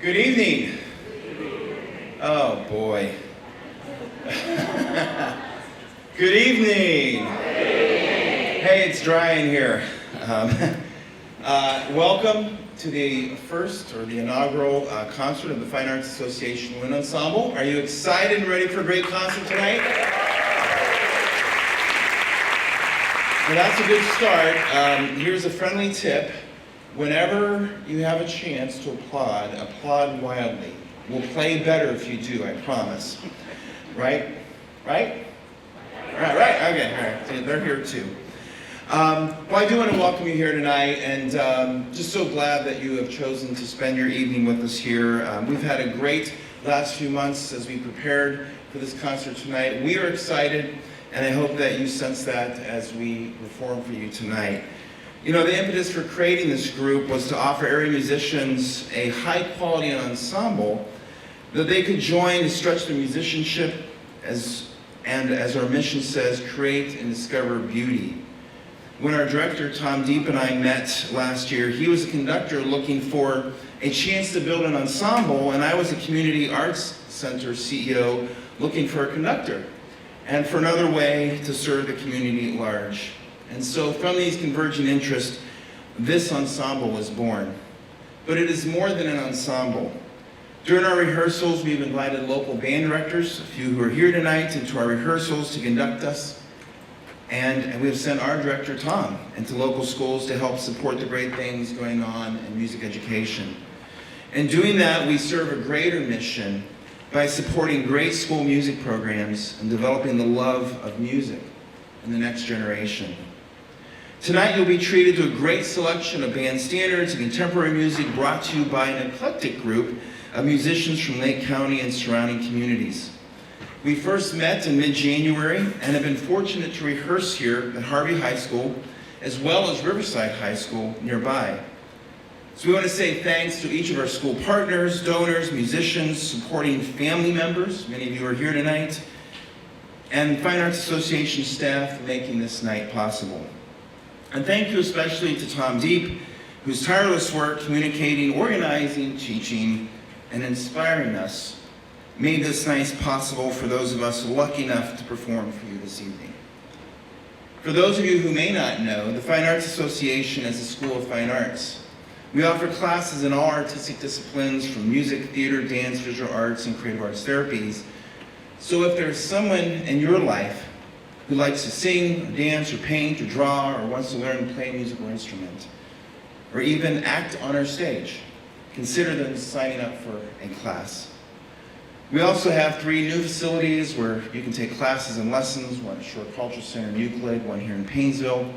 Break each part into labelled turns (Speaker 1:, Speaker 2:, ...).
Speaker 1: Good evening. Oh boy. Good evening. Hey, it's dry in here. Welcome to the first, or the inaugural concert of the Fine Arts Association Wind Ensemble. Are you excited and ready for a great concert tonight? Well, that's a good start. Here's a friendly tip. Whenever you have a chance to applaud wildly. We'll play better if you do, I promise. Right? Right? Right, okay, all right. So they're here too. Well, I do want to welcome you here tonight, and just so glad that you have chosen to spend your evening with us here. We've had a great last few months as we prepared for this concert tonight. We are excited, and I hope that you sense that as we perform for you tonight. You know, the impetus for creating this group was to offer area musicians a high-quality ensemble that they could join to stretch their musicianship as our mission says, create and discover beauty. When our director, Tom Deep, and I met last year, he was a conductor looking for a chance to build an ensemble, and I was a community arts center CEO looking for a conductor and for another way to serve the community at large. And so from these converging interests, this ensemble was born. But it is more than an ensemble. During our rehearsals, we've invited local band directors, a few who are here tonight, into our rehearsals to conduct us. And we've sent our director, Tom, into local schools to help support the great things going on in music education. In doing that, we serve a greater mission by supporting great school music programs and developing the love of music in the next generation. Tonight you'll be treated to a great selection of band standards and contemporary music brought to you by an eclectic group of musicians from Lake County and surrounding communities. We first met in mid-January and have been fortunate to rehearse here at Harvey High School as well as Riverside High School nearby. So we want to say thanks to each of our school partners, donors, musicians, supporting family members, many of you are here tonight, and Fine Arts Association staff for making this night possible. And thank you especially to Tom Deep, whose tireless work communicating, organizing, teaching, and inspiring us made this night possible for those of us lucky enough to perform for you this evening. For those of you who may not know, the Fine Arts Association is a school of fine arts. We offer classes in all artistic disciplines from music, theater, dance, visual arts, and creative arts therapies. So if there's someone in your life who likes to sing, or dance, or paint, or draw, or wants to learn to play a musical instrument, or even act on our stage, consider them signing up for a class. We also have 3 new facilities where you can take classes and lessons, one at Shore Cultural Center in Euclid, one here in Painesville,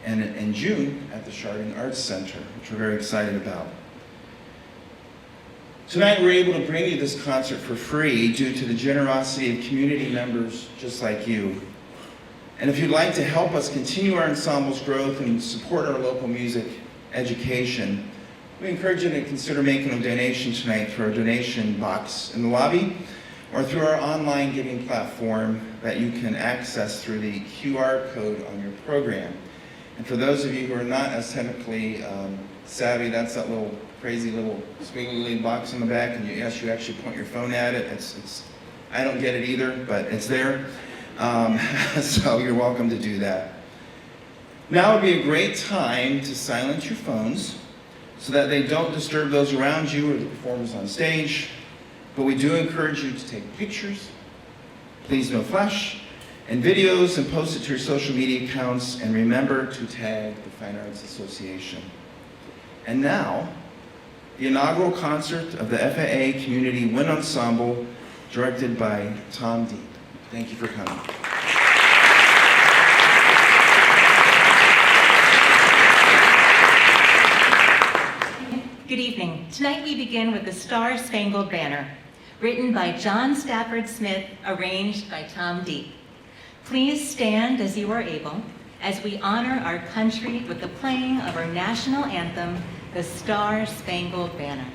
Speaker 1: and in June at the Chardon Arts Center, which we're very excited about. Tonight we're able to bring you this concert for free due to the generosity of community members just like you. And if you'd like to help us continue our ensemble's growth and support our local music education, we encourage you to consider making a donation tonight through our donation box in the lobby or through our online giving platform that you can access through the QR code on your program. And for those of you who are not as technically savvy, that's that little crazy little squiggly box in the back, and you actually point your phone at it. It's I don't get it either, but it's there. So you're welcome to do that. Now would be a great time to silence your phones so that they don't disturb those around you or the performers on stage. But we do encourage you to take pictures, please no flash, and videos, and post it to your social media accounts, and remember to tag the Fine Arts Association. And now, the inaugural concert of the FAA Community Wind Ensemble, directed by Tom Deep. Thank you for coming.
Speaker 2: Good evening. Tonight we begin with the Star Spangled Banner, written by John Stafford Smith, arranged by Tom Deep. Please stand as you are able, as we honor our country with the playing of our national anthem, the Star Spangled Banner.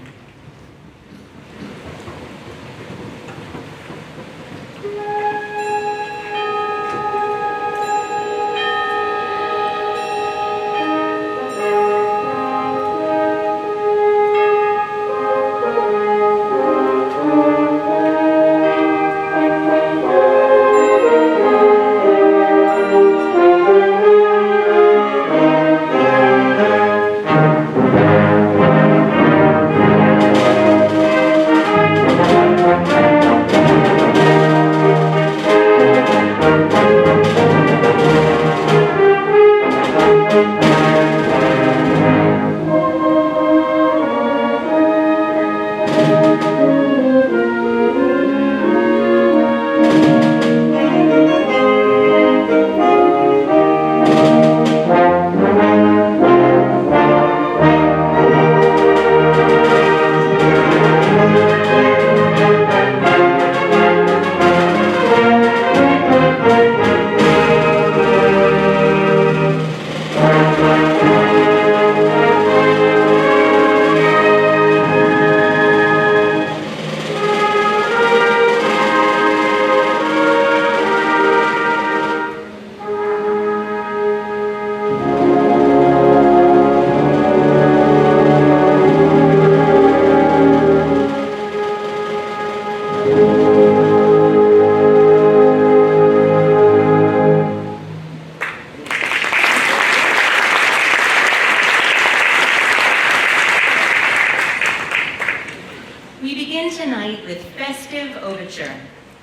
Speaker 2: Festive Overture,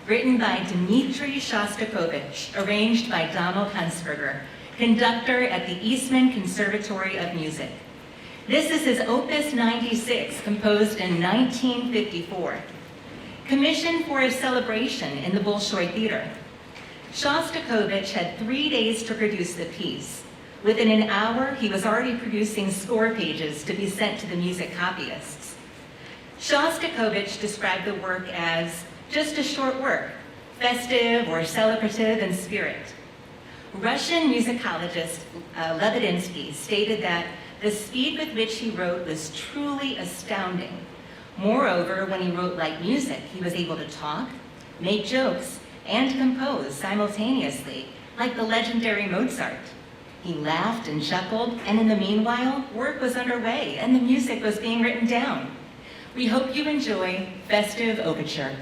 Speaker 2: written by Dmitri Shostakovich, arranged by Donald Hunsberger, conductor at the Eastman Conservatory of Music. This is his Opus 96, composed in 1954. Commissioned for a celebration in the Bolshoi Theater. Shostakovich had 3 days to produce the piece. Within an hour, he was already producing score pages to be sent to the music copyists. Shostakovich described the work as just a short work, festive or celebrative in spirit. Russian musicologist Lebedinsky stated that the speed with which he wrote was truly astounding. Moreover, when he wrote like music, he was able to talk, make jokes, and compose simultaneously, like the legendary Mozart. He laughed and chuckled, and in the meanwhile, work was underway and the music was being written down. We hope you enjoy Festive Overture.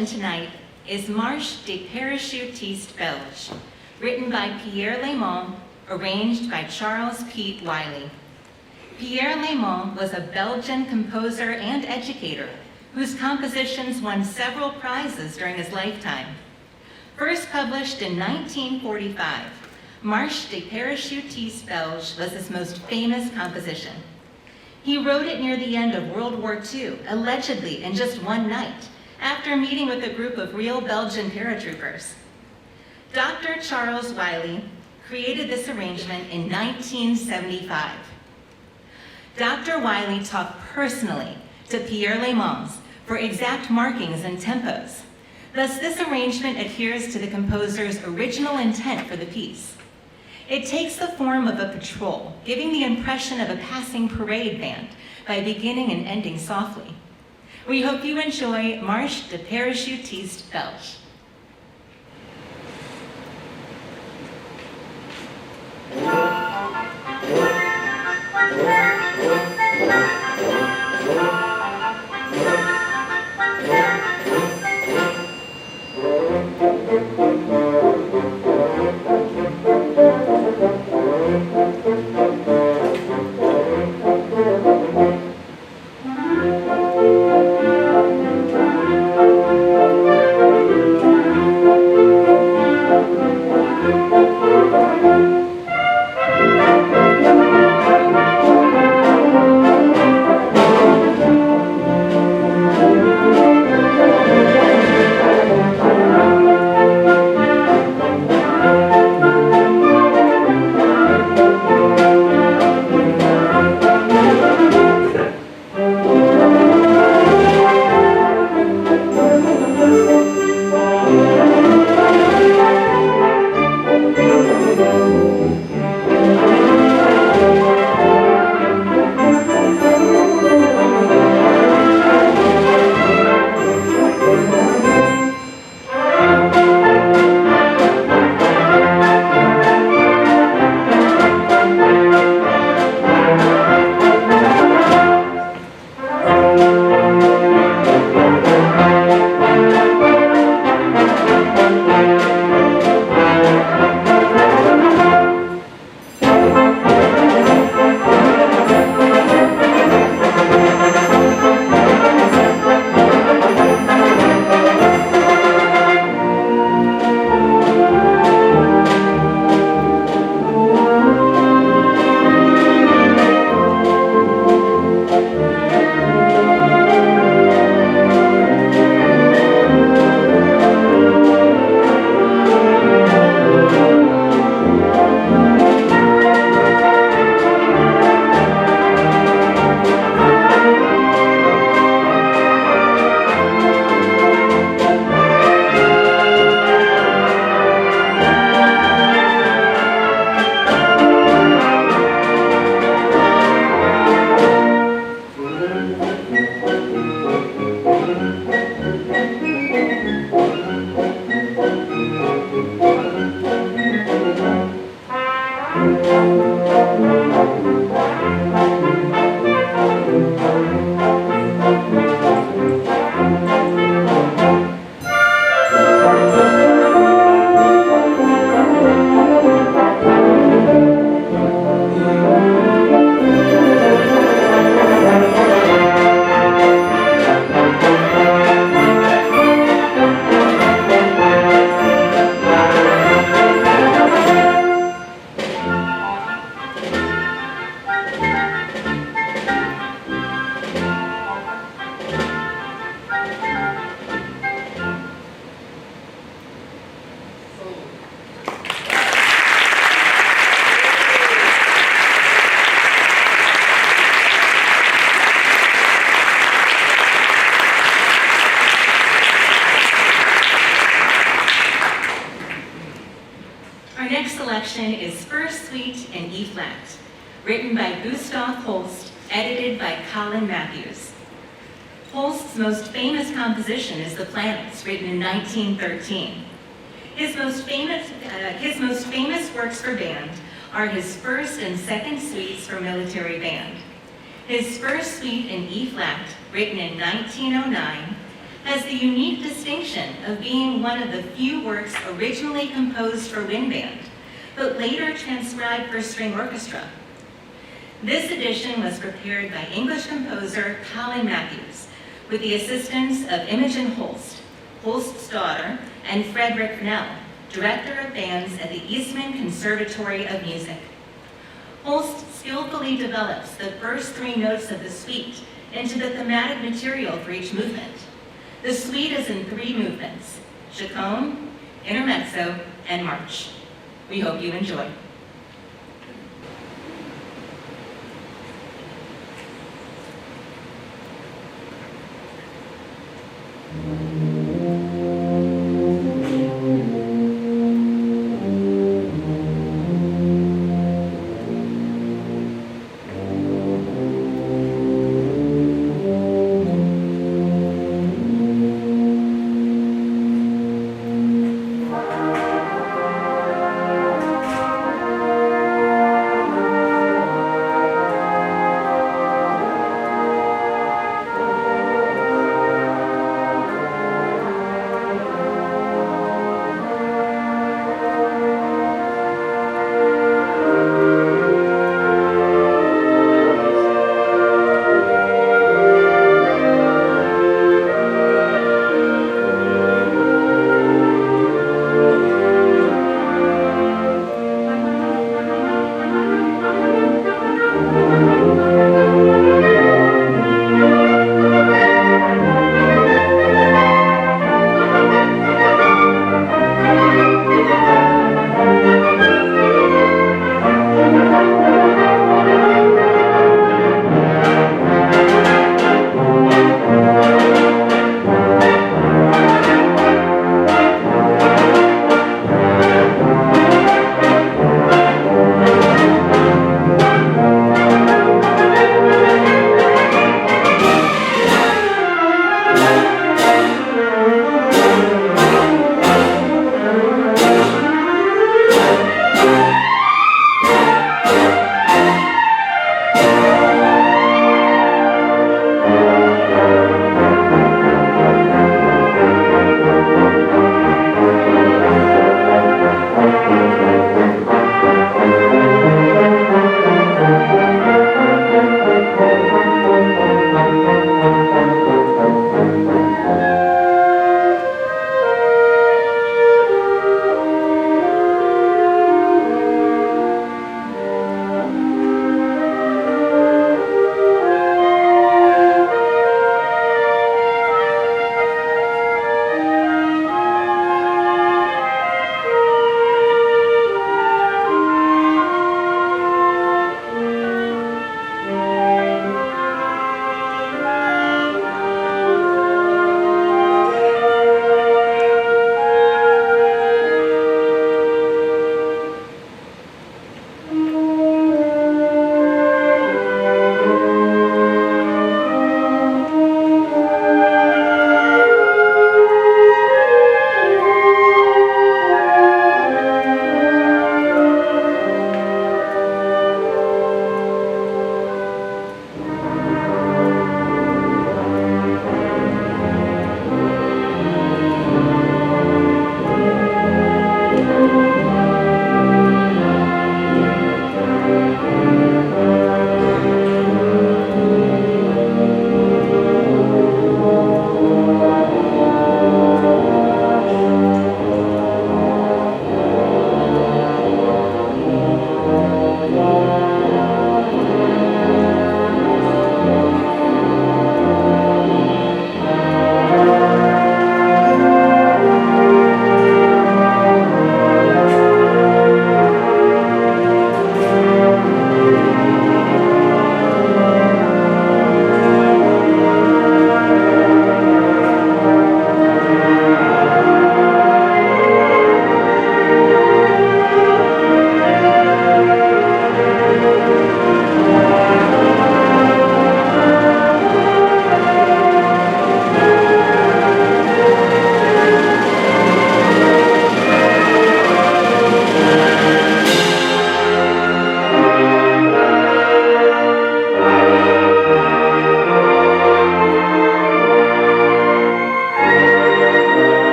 Speaker 2: selection tonight is Marche des Parachutistes Belges, written by Pierre Leemans, arranged by Charles Pete Wiley. Pierre Leemans was a Belgian composer and educator whose compositions won several prizes during his lifetime. First published in 1945, Marche des Parachutistes Belges was his most famous composition. He wrote it near the end of World War II, allegedly in just one night, after meeting with a group of real Belgian paratroopers. Dr. Charles Wiley created this arrangement in 1975. Dr. Wiley talked personally to Pierre Leemans for exact markings and tempos. Thus, this arrangement adheres to the composer's original intent for the piece. It takes the form of a patrol, giving the impression of a passing parade band by beginning and ending softly. We hope you enjoy Marche des Parachutistes Belges. Selection is First Suite in E-flat, written by Gustav Holst, edited by Colin Matthews. Holst's most famous composition is The Planets, written in 1913. His most famous works for band are his first and second suites for military band. His first suite in E-flat, written in 1909, has the unique distinction of being one of the few works originally composed for wind band, but later transcribed for string orchestra. This edition was prepared by English composer Colin Matthews, with the assistance of Imogen Holst, Holst's daughter, and Frederick Fennell, director of bands at the Eastman Conservatory of Music. Holst skillfully develops the first 3 notes of the suite into the thematic material for each movement. The suite is in 3 movements: chaconne, intermezzo, and march. We hope you enjoy.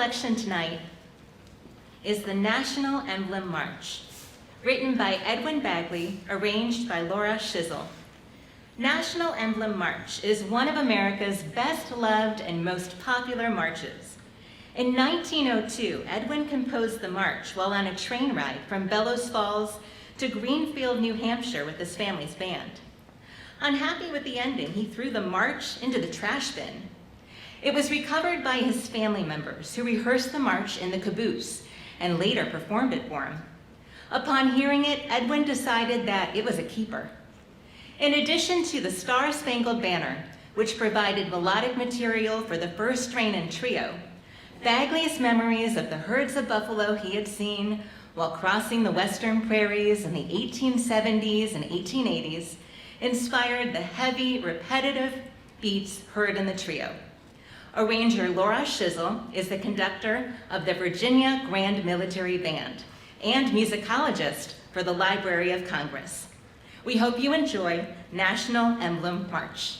Speaker 2: selection tonight is the National Emblem March, written by Edwin Bagley, arranged by Laura Schissel. National Emblem March is one of America's best-loved and most popular marches. In 1902, Edwin composed the march while on a train ride from Bellows Falls to Greenfield, New Hampshire with his family's band. Unhappy with the ending, he threw the march into the trash bin. It was recovered by his family members, who rehearsed the march in the caboose and later performed it for him. Upon hearing it, Edwin decided that it was a keeper. In addition to the Star-Spangled Banner, which provided melodic material for the first strain and trio, Bagley's memories of the herds of buffalo he had seen while crossing the western prairies in the 1870s and 1880s inspired the heavy, repetitive beats heard in the trio. Arranger Laura Schissel is the conductor of the Virginia Grand Military Band and musicologist for the Library of Congress. We hope you enjoy National Emblem March.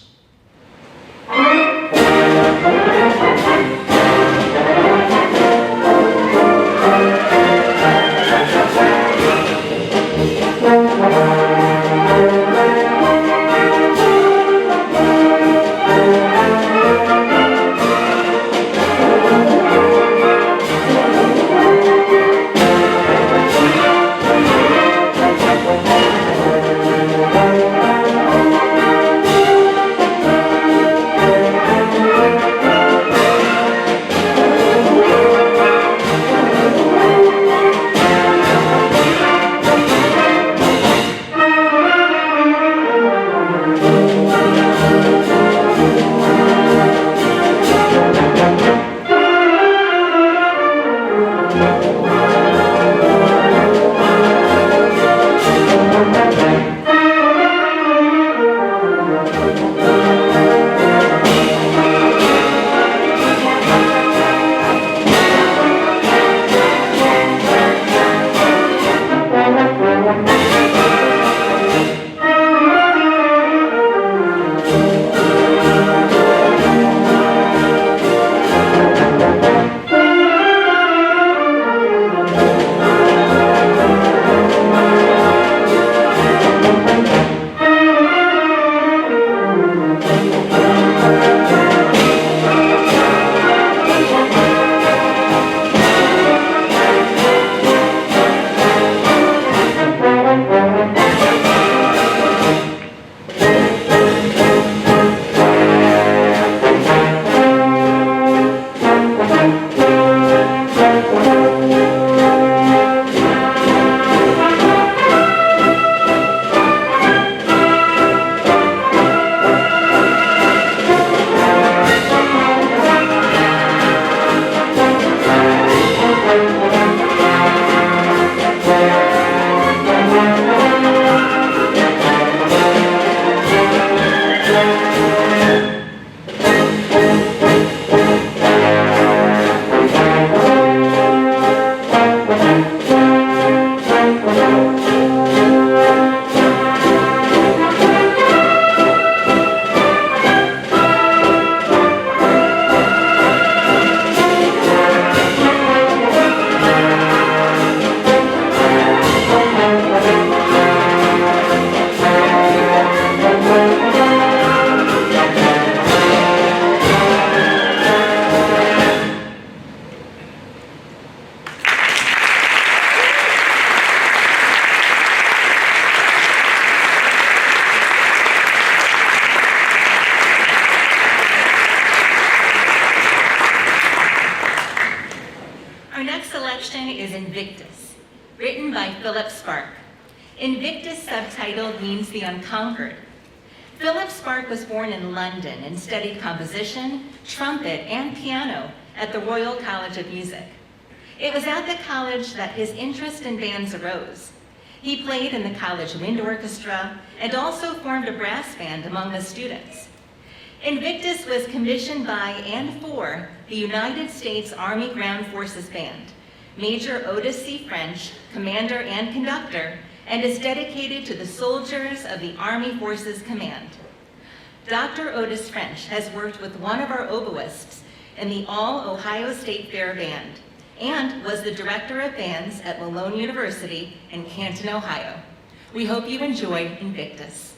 Speaker 2: written by Phillip Sparke. Invictus subtitled means the unconquered. Phillip Sparke was born in London and studied composition, trumpet, and piano at the Royal College of Music. It was at the college that his interest in bands arose. He played in the college wind orchestra and also formed a brass band among the students. Invictus was commissioned by and for the United States Army Ground Forces Band, Major Otis C. French, commander and conductor, and is dedicated to the soldiers of the Army Forces Command. Dr. Otis French has worked with one of our oboists in the All-Ohio State Fair Band and was the director of bands at Malone University in Canton, Ohio. We hope you enjoy Invictus.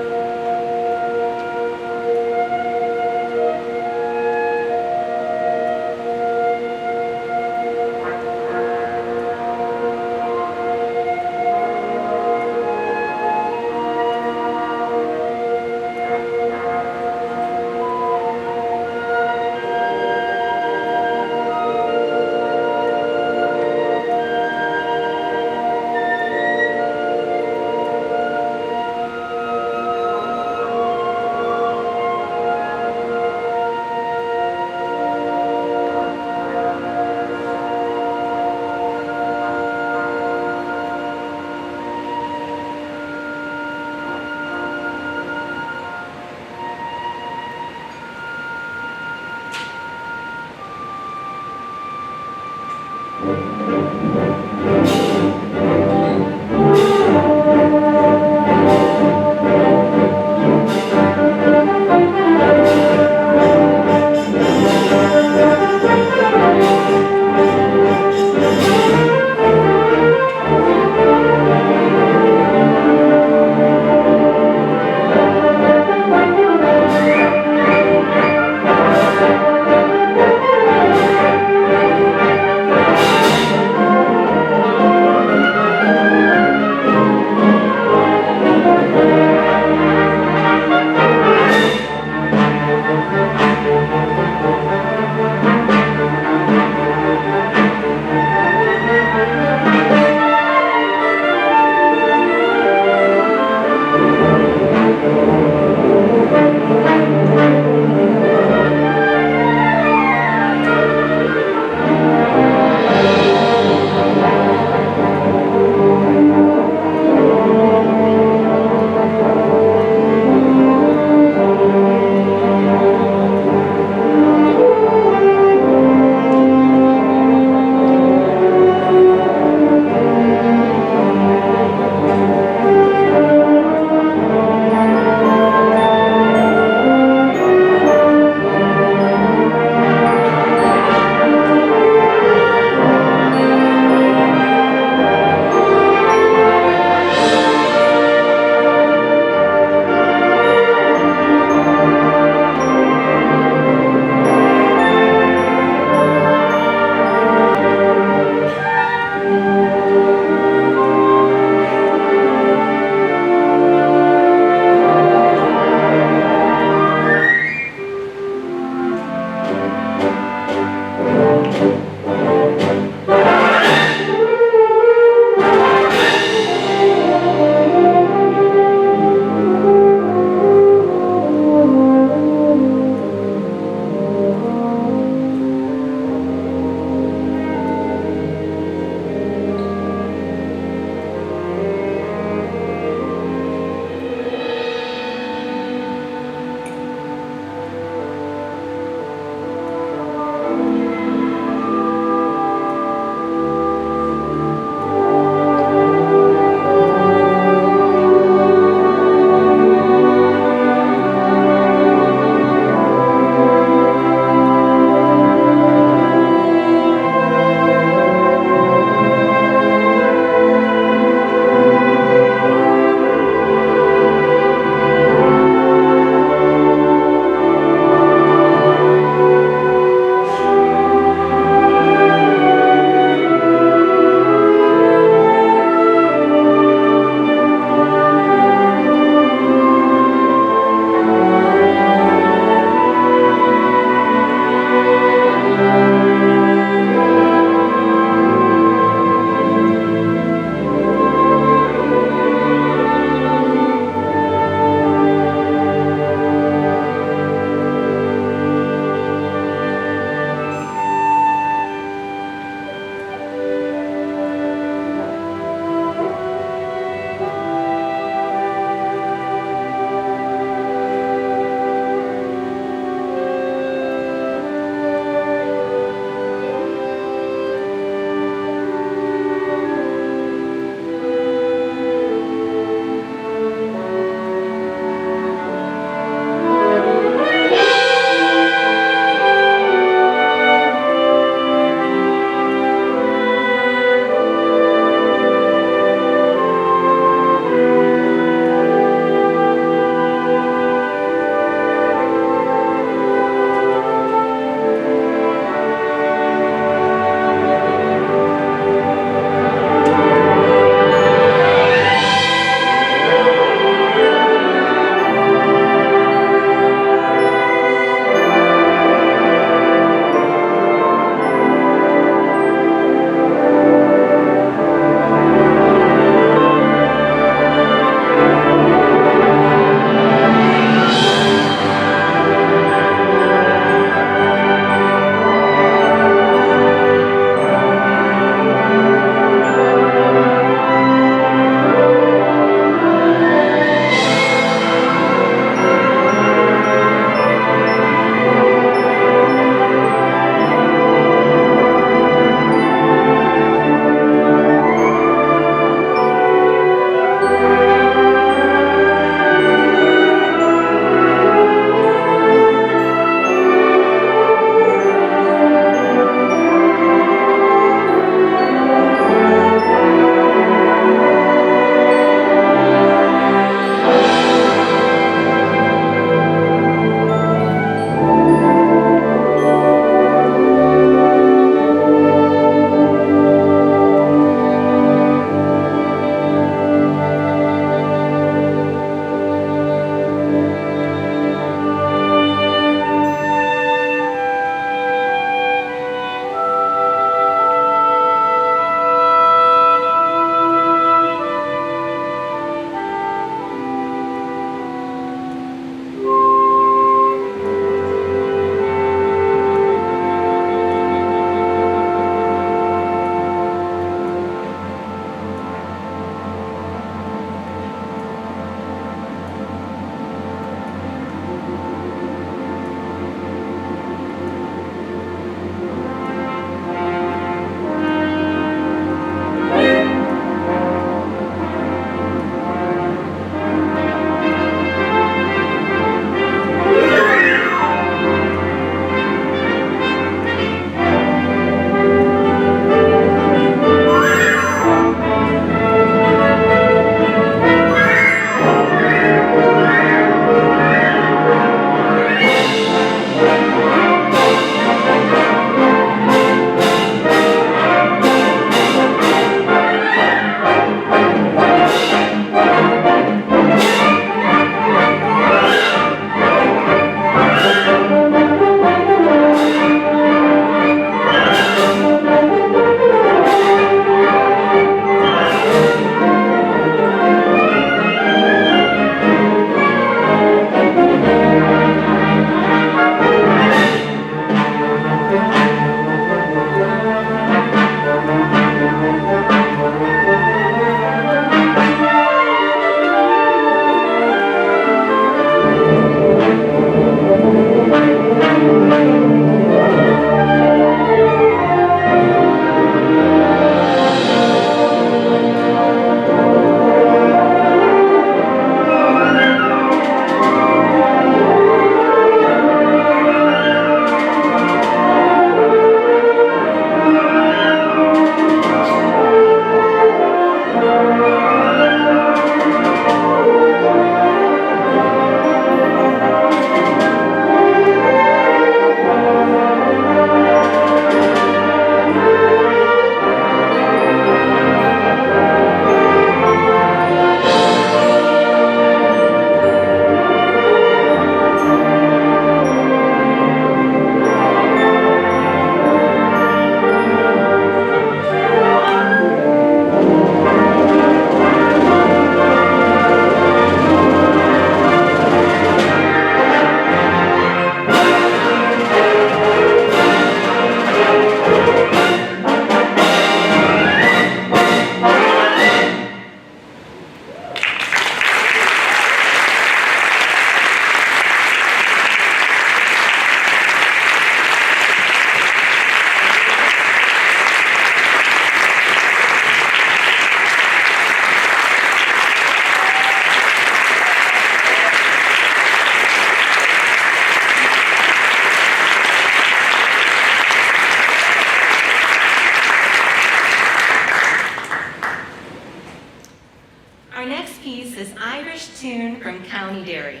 Speaker 2: Our next piece is Irish Tune from County Derry,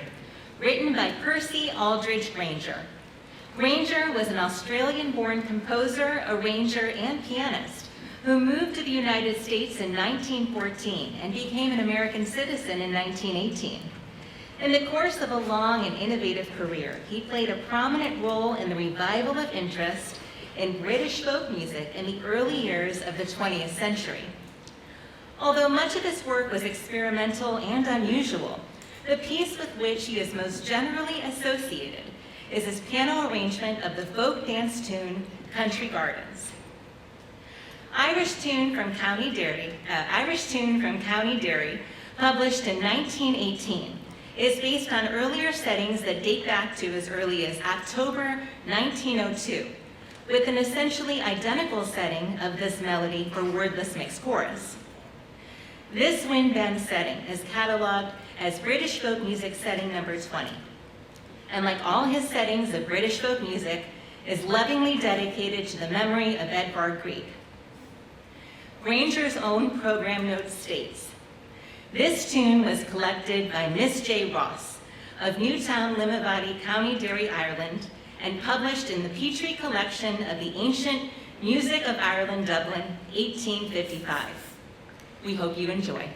Speaker 2: written by Percy Aldridge Grainger. Grainger was an Australian-born composer, arranger, and pianist who moved to the United States in 1914 and became an American citizen in 1918. In the course of a long and innovative career, he played a prominent role in the revival of interest in British folk music in the early years of the 20th century. Although much of his work was experimental and unusual, the piece with which he is most generally associated is his piano arrangement of the folk dance tune, Country Gardens. Irish Tune from County Derry, published in 1918, is based on earlier settings that date back to as early as October 1902, with an essentially identical setting of this melody for wordless mixed chorus. This wind bend setting is cataloged as British folk music setting number 20, and like all his settings of British folk music, is lovingly dedicated to the memory of Edvard Grieg. Grainger's own program note states, "This tune was collected by Miss J. Ross of Newtown, Limavady, County Derry, Ireland, and published in the Petrie Collection of the Ancient Music of Ireland, Dublin, 1855. We hope you enjoy."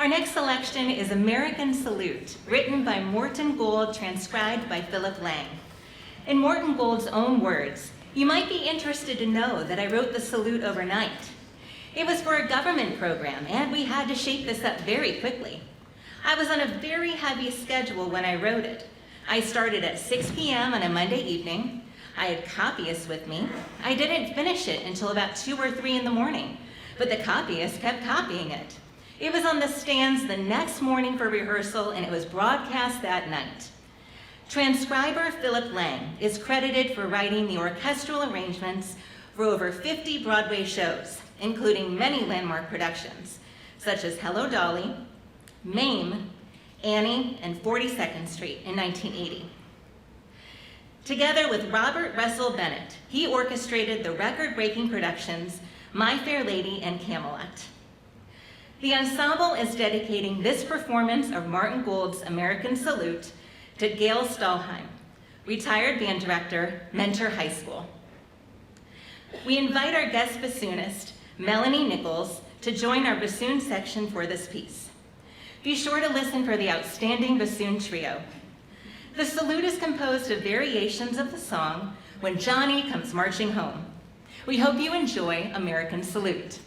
Speaker 2: next selection is American Salute, written by Morton Gould, transcribed by Phillip Lang. In Morton Gould's own words, you might be interested to know that I wrote the salute overnight. It was for a government program, and we had to shape this up very quickly. I was on a very heavy schedule when I wrote it. I started at 6 p.m. on a Monday evening. I had copyists with me. I didn't finish it until about 2 or 3 in the morning, but the copyists kept copying it. It was on the stands the next morning for rehearsal, and it was broadcast that night. Transcriber Phillip Lang is credited for writing the orchestral arrangements for over 50 Broadway shows, including many landmark productions, such as Hello, Dolly, Mame, Annie, and 42nd Street in 1980. Together with Robert Russell Bennett, he orchestrated the record-breaking productions My Fair Lady and Camelot. The ensemble is dedicating this performance of Morton Gould's American Salute to Gail Stahlheim, retired band director, Mentor High School. We invite our guest bassoonist, Melanie Nichols, to join our bassoon section for this piece. Be sure to listen for the outstanding bassoon trio. The salute is composed of variations of the song, When Johnny Comes Marching Home. We hope you enjoy American Salute.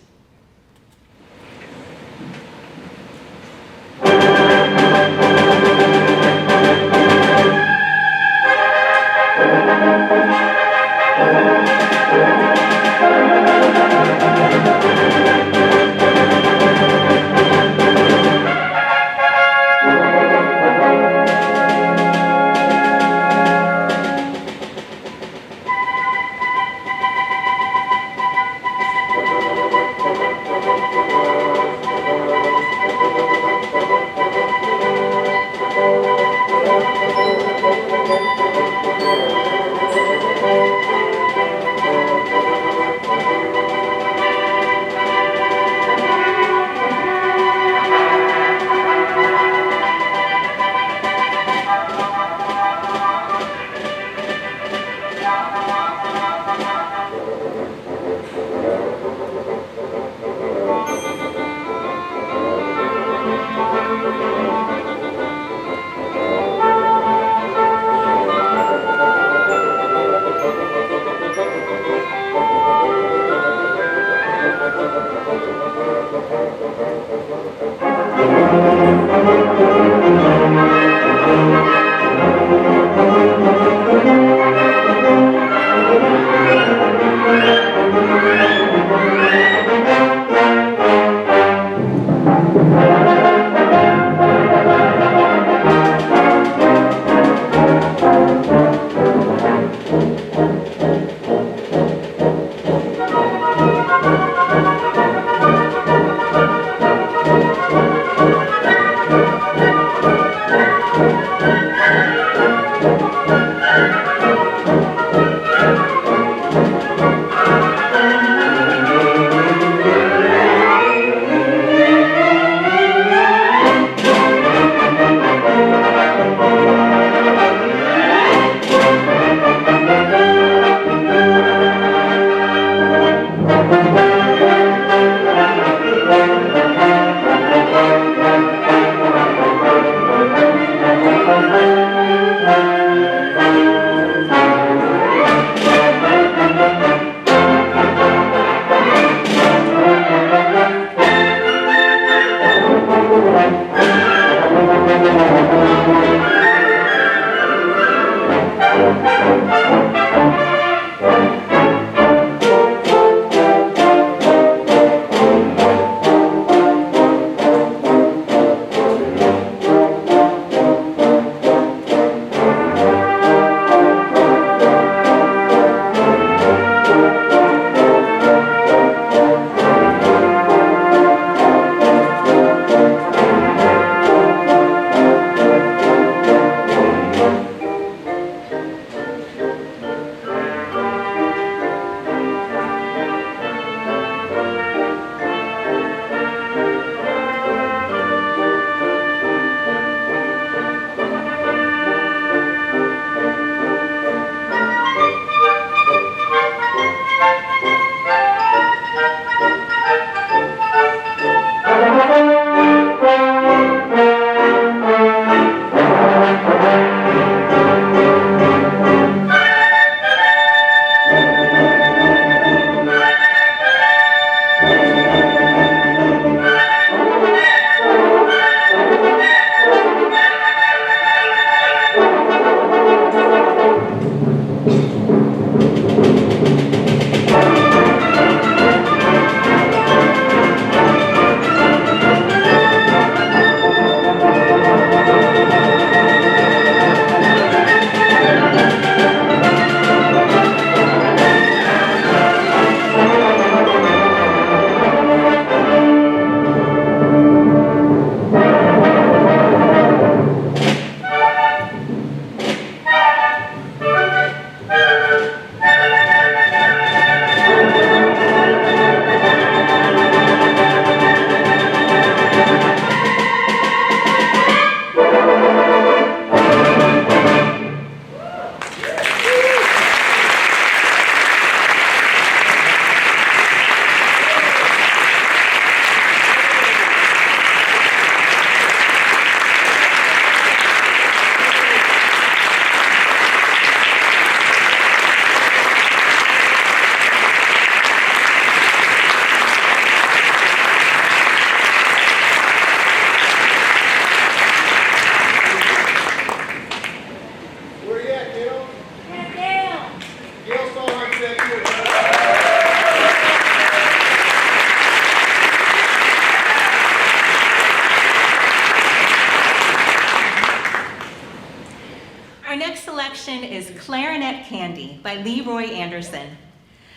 Speaker 2: selection is Clarinet Candy by Leroy Anderson.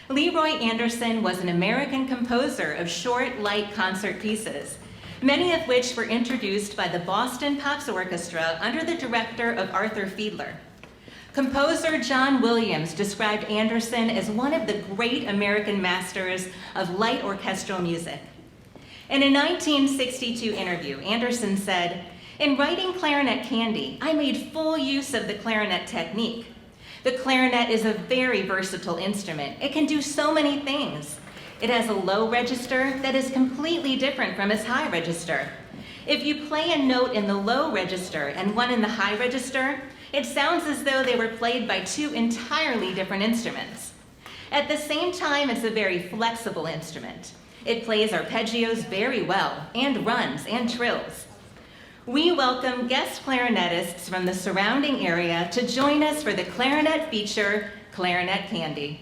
Speaker 2: Leroy Anderson was an American composer of short, light concert pieces, many of which were introduced by the Boston Pops Orchestra under the director of Arthur Fiedler. Composer John Williams described Anderson as one of the great American masters of light orchestral music. In a 1962 interview, Anderson said, "In writing Clarinet Candy, I made full use of the clarinet technique. The clarinet is a very versatile instrument. It can do so many things. It has a low register that is completely different from its high register. If you play a note in the low register and one in the high register, it sounds as though they were played by two entirely different instruments. At the same time, it's a very flexible instrument. It plays arpeggios very well, and runs and trills." We welcome guest clarinetists from the surrounding area to join us for the clarinet feature, Clarinet Candy.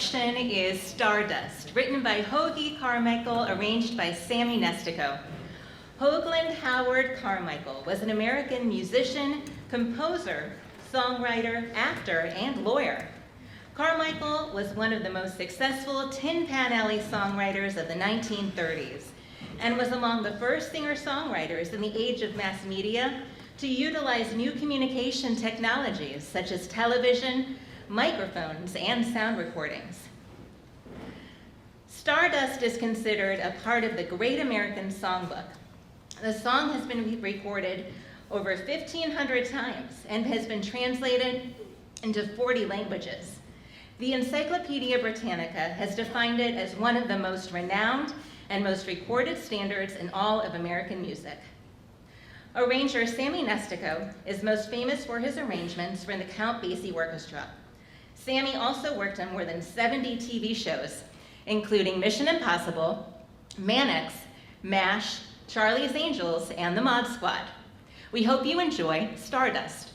Speaker 2: selection is Stardust, written by Hoagy Carmichael, arranged by Sammy Nestico. Hoagland Howard Carmichael was an American musician, composer, songwriter, actor, and lawyer. Carmichael was one of the most successful Tin Pan Alley songwriters of the 1930s and was among the first singer-songwriters in the age of mass media to utilize new communication technologies such as television, microphones, and sound recordings. Stardust is considered a part of the Great American Songbook. The song has been recorded over 1,500 times and has been translated into 40 languages. The Encyclopedia Britannica has defined it as one of the most renowned and most recorded standards in all of American music. Arranger Sammy Nestico is most famous for his arrangements for the Count Basie Orchestra. Sammy also worked on more than 70 TV shows, including Mission Impossible, Mannix, MASH, Charlie's Angels, and the Mod Squad. We hope you enjoy Stardust.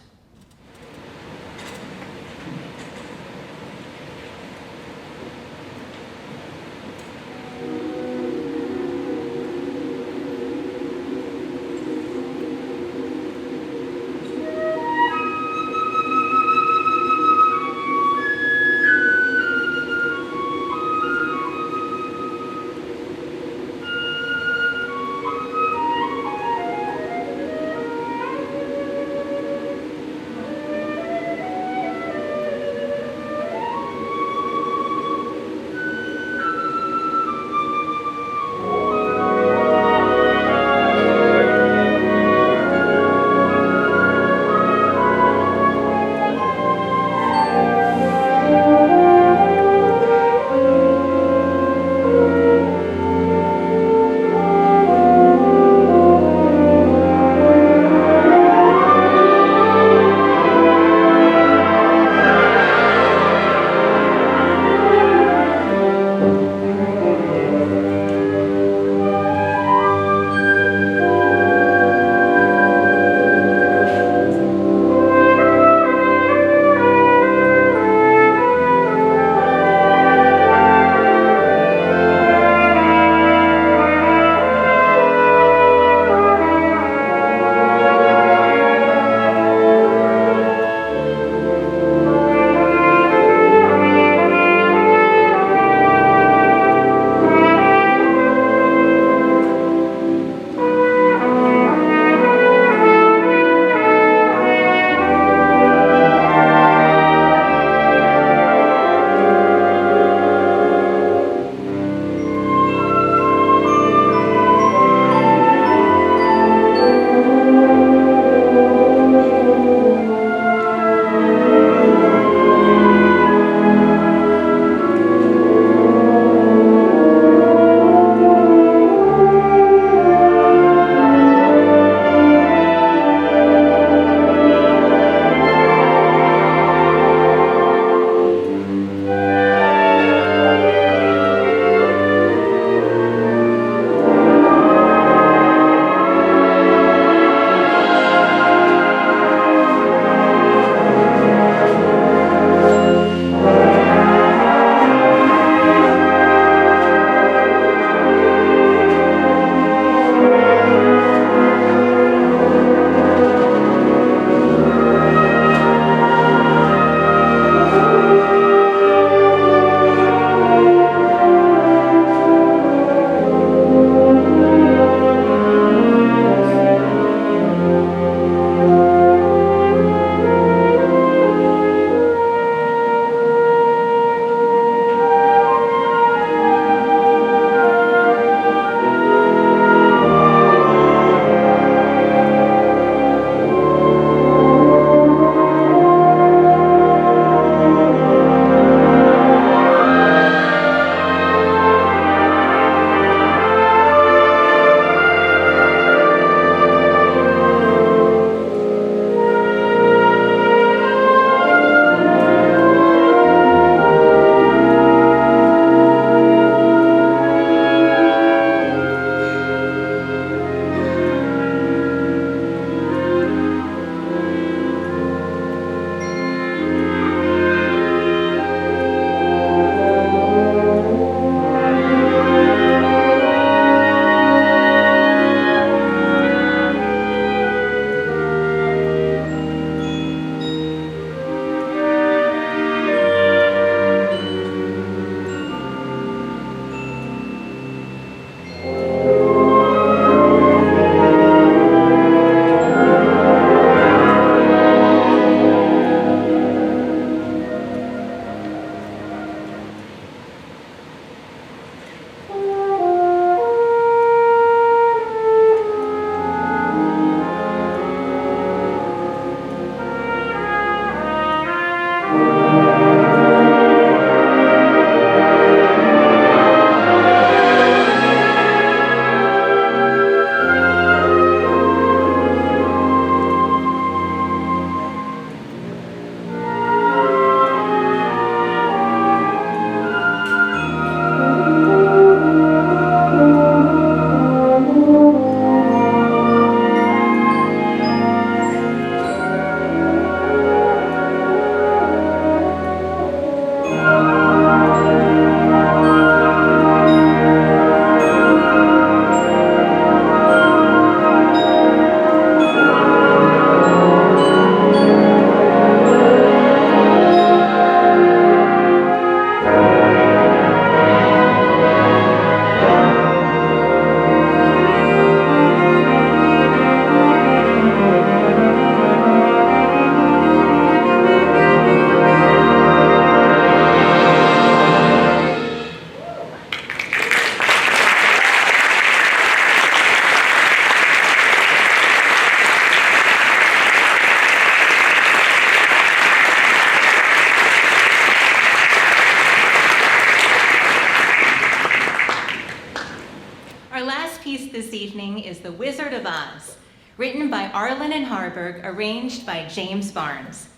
Speaker 2: this evening is The Wizard of Oz, written by Arlen and Harburg, arranged by James Barnes.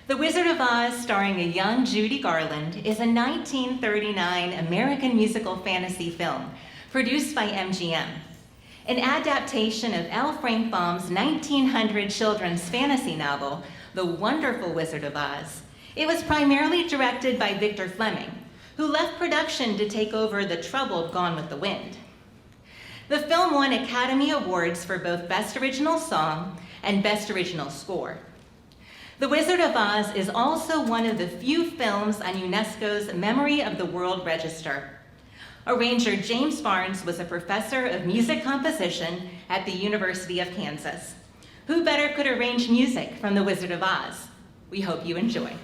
Speaker 2: The Wizard of Oz, starring a young Judy Garland, is a 1939 American musical fantasy film produced by MGM. An adaptation of L. Frank Baum's 1900 children's fantasy novel, The Wonderful Wizard of Oz. It was primarily directed by Victor Fleming, who left production to take over the troubled Gone with the Wind. The film won Academy Awards for both Best Original Song and Best Original Score. The Wizard of Oz is also one of the few films on UNESCO's Memory of the World Register. Arranger James Barnes was a professor of music composition at the University of Kansas. Who better could arrange music from The Wizard of Oz? We hope you enjoy.